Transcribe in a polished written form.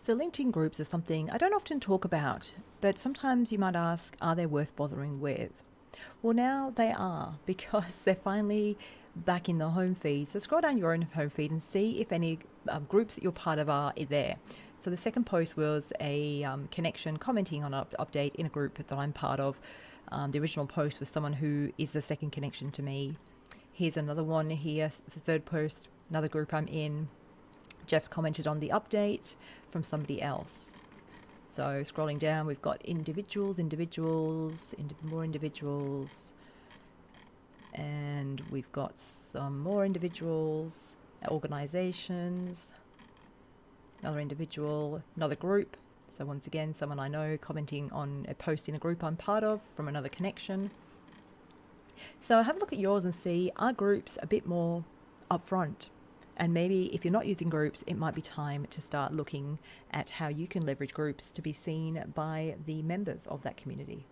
So LinkedIn groups are something I don't often talk about, but sometimes you might ask, are they worth bothering with? Well, now they are because they're finally back in the home feed. So scroll down your own home feed and see if any groups that you're part of are there. So the second post was a connection commenting on an update in a group that I'm part of. The original post was someone who is a second connection to me. Here's another one here, the third post, another group I'm in. Jeff's commented on the update from somebody else. So scrolling down, we've got individuals, more individuals, and we've got some more individuals, organizations, another individual, another group. So once again, someone I know commenting on a post in a group I'm part of from another connection. So have a look at yours and see, are groups a bit more upfront? And maybe if you're not using groups, it might be time to start looking at how you can leverage groups to be seen by the members of that community.